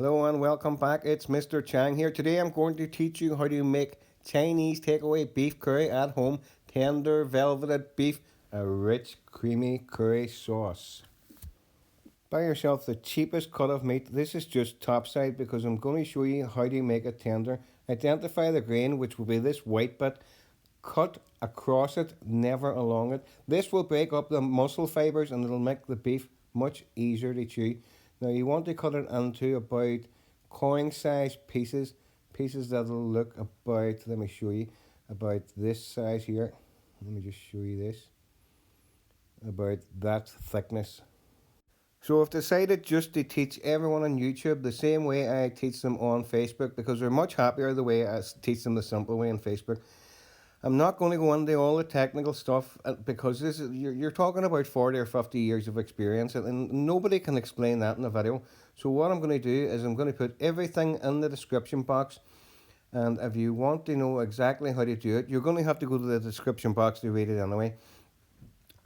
Hello and welcome back. It's Mr. Chang here. Today I'm going to teach you how to make Chinese takeaway beef curry at home. Tender, velveted beef, a rich, creamy curry sauce. Buy yourself the cheapest cut of meat. This is just topside because I'm going to show you how to make it tender. Identify the grain, which will be this white bit. Cut across it, never along it. This will break up the muscle fibres and it'll make the beef much easier to chew. Now you want to cut it into about coin size pieces. Pieces that'll look about, let me show you, about this size here. Let me just show you this. About that thickness. So I've decided just to teach everyone on YouTube the same way I teach them on Facebook because they're much happier the way I teach them the simple way on Facebook. I'm not going to go into all the technical stuff because this is you're talking about 40 or 50 years of experience and nobody can explain that in a video. So what I'm going to do is I'm going to put everything in the description box, and if you want to know exactly how to do it, you're going to have to go to the description box to read it anyway.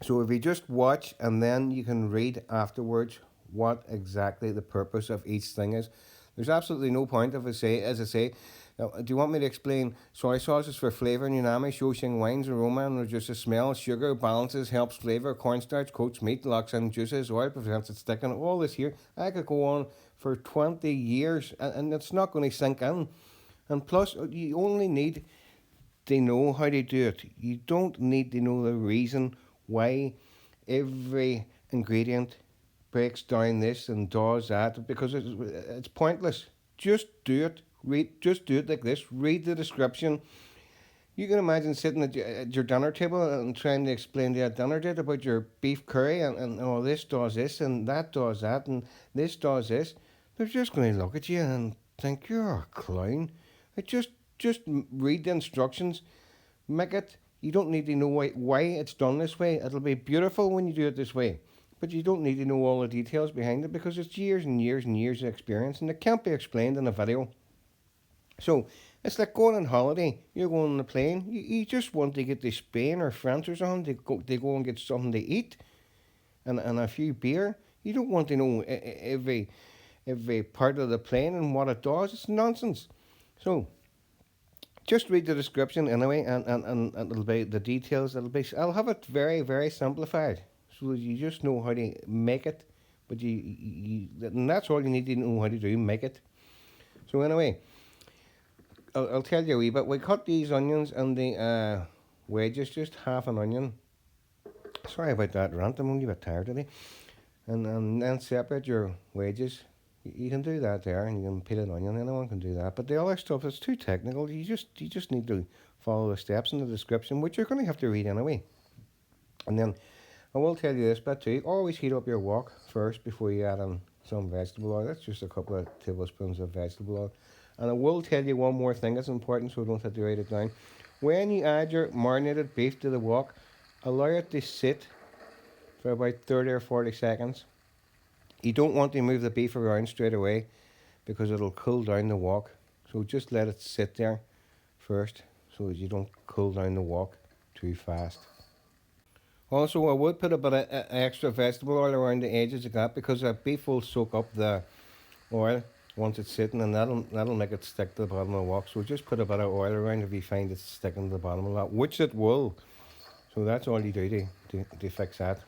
So if you just watch and then you can read afterwards what exactly the purpose of each thing is. There's absolutely no point if I say, as I say, now, do you want me to explain soy sauce is for flavour, umami, shaoxing, wines, aroma, and reduces smell, sugar, balances, helps flavour, cornstarch, coats meat, locks in juices, oil, prevents it sticking, all this here. I could go on for 20 years and it's not going to sink in. And plus, you only need to know how to do it. You don't need to know the reason why every ingredient breaks down this and does that because it's pointless. Just do it. Just do it like this. Read the description. You can imagine sitting at your dinner table and trying to explain to a dinner date about your beef curry and oh, this does this and that does that and this does this. They're just going to look at you and think you're a clown. Just read the instructions. Make it. You don't need to know why it's done this way. It'll be beautiful when you do it this way. But you don't need to know all the details behind it because it's years and years and years of experience and it can't be explained in a video. So it's like going on holiday. You're going on a plane. You just want to get to Spain or France or something. They go and get something to eat and a few beer. You don't want to know every part of the plane and what it does. It's nonsense. So just read the description anyway, and it'll be the details. I'll have it very, very simplified so that you just know how to make it. But and that's all you need to know how to do. Make it. So anyway. I'll tell you a wee bit. We cut these onions and the wedges, just half an onion. Sorry about that rant, I'm only a bit tired today. And then separate your wedges. You can do that there, and you can peel an onion. Anyone can do that. But the other stuff is too technical. You just need to follow the steps in the description, which you're going to have to read anyway. And then I will tell you this bit too. Always heat up your wok first before you add in some vegetable oil. That's just a couple of tablespoons of vegetable oil. And I will tell you one more thing that's important, so I don't have to write it down. When you add your marinated beef to the wok, allow it to sit for about 30 or 40 seconds. You don't want to move the beef around straight away because it'll cool down the wok. So just let it sit there first so that you don't cool down the wok too fast. Also, I would put a bit of extra vegetable oil around the edges of that because the beef will soak up the oil once it's sitting, and that'll make it stick to the bottom of the wok. So just put a bit of oil around if you find it's sticking to the bottom of that, which it will. So that's all you do to fix that.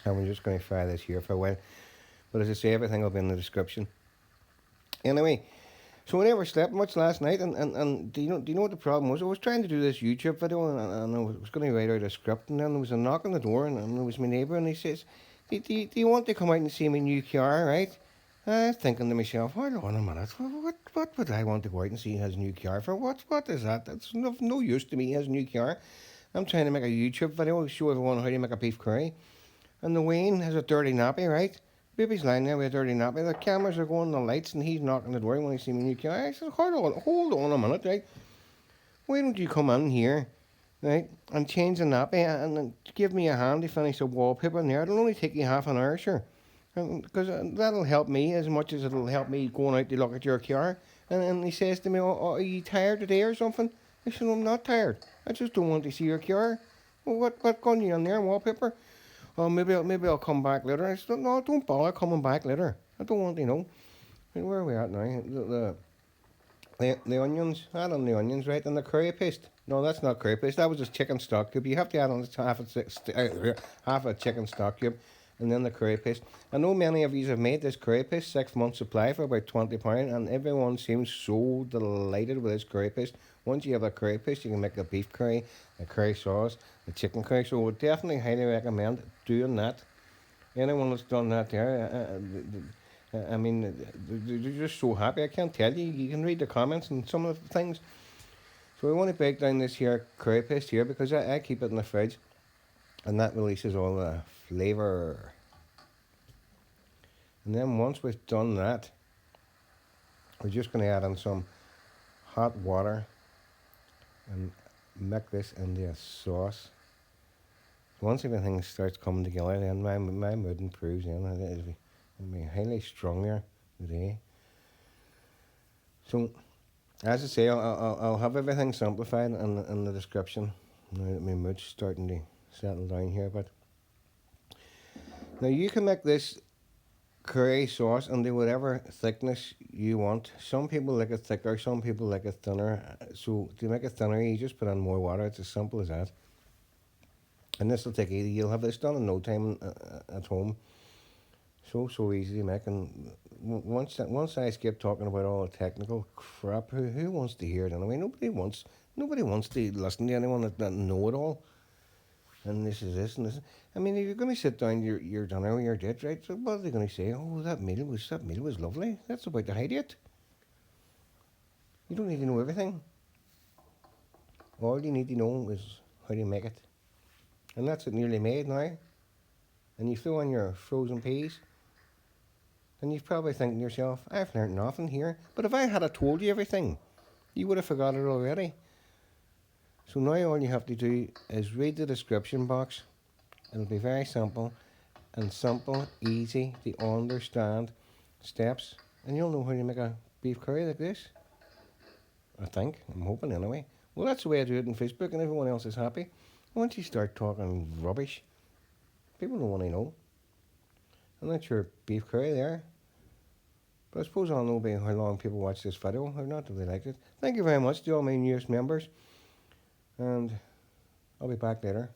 And we're just going to fry this here for a while. But as I say, everything will be in the description. Anyway, so I never slept much last night, and do you know what the problem was? I was trying to do this YouTube video, and I was going to write out a script, and then there was a knock on the door, and it was my neighbour, and he says, do you want to come out and see my new car, right? I was thinking to myself, hold on a minute, what would I want to go out and see his new car for? What is that? That's no use to me, his new car. I'm trying to make a YouTube video, show everyone how to make a beef curry. And the Wayne has a dirty nappy, right? Baby's lying there with a dirty nappy. The cameras are going, the lights, and he's knocking the door when he sees my new car. I said, hold on a minute, right? Why don't you come in here, right, and change the nappy and give me a hand to finish the wallpaper in there. It'll only take you half an hour, sure. Because that'll help me as much as it'll help me going out to look at your car. And he says to me, are you tired today or something? I said, I'm not tired. I just don't want to see your car. Well, what gun you on there, wallpaper? Oh, maybe I'll come back later. I said, no, don't bother coming back later. I don't want to know. Where are we at now? The onions, add on the onions, right, and the curry paste. No, that's not curry paste. That was just chicken stock cube. You have to add on half a chicken stock cube, and then the curry paste. I know many of you have made this curry paste, 6 months supply for about £20, and everyone seems so delighted with this curry paste. Once you have a curry paste, you can make a beef curry, a curry sauce, a chicken curry. So I would definitely highly recommend doing that. Anyone that's done that there, I mean, they're just so happy. I can't tell you. You can read the comments and some of the things. So we want to break down this here curry paste here because I keep it in the fridge, and that releases all the flavour. And then once we've done that, we're just going to add in some hot water and make this into a sauce. Once everything starts coming together, then my mood improves. Then it'll be highly stronger today. So, as I say, I'll have everything simplified in the description. Now that my mood's starting to settle down here, but now you can make this curry sauce into whatever thickness you want. Some people like it thicker, some people like it thinner. So to make it thinner, you just put in more water. It's as simple as that. And this will take easy. You'll have this done in no time at home. So easy to make. And once I skip talking about all the technical crap, who wants to hear it anyway? Nobody wants to listen to anyone that doesn't know it all. And this is this and this. I mean, if you're going to sit down your dinner with your date, right? So what are they going to say? Oh, that meal was lovely. That's about to hide it. You don't need to know everything. All you need to know is how to make it. And that's it nearly made now. And you throw in your frozen peas. And you're probably thinking to yourself, I've learned nothing here. But if I had told you everything, you would have forgot it already. So now all you have to do is read the description box. It'll be very simple, easy to understand steps. And you'll know how to make a beef curry like this. I think. I'm hoping anyway. Well, that's the way I do it on Facebook, and everyone else is happy. Once you start talking rubbish, people don't want to know. And that's your beef curry there. But I suppose I'll know by how long people watch this video or not if they liked it. Thank you very much to all my newest members. And I'll be back later.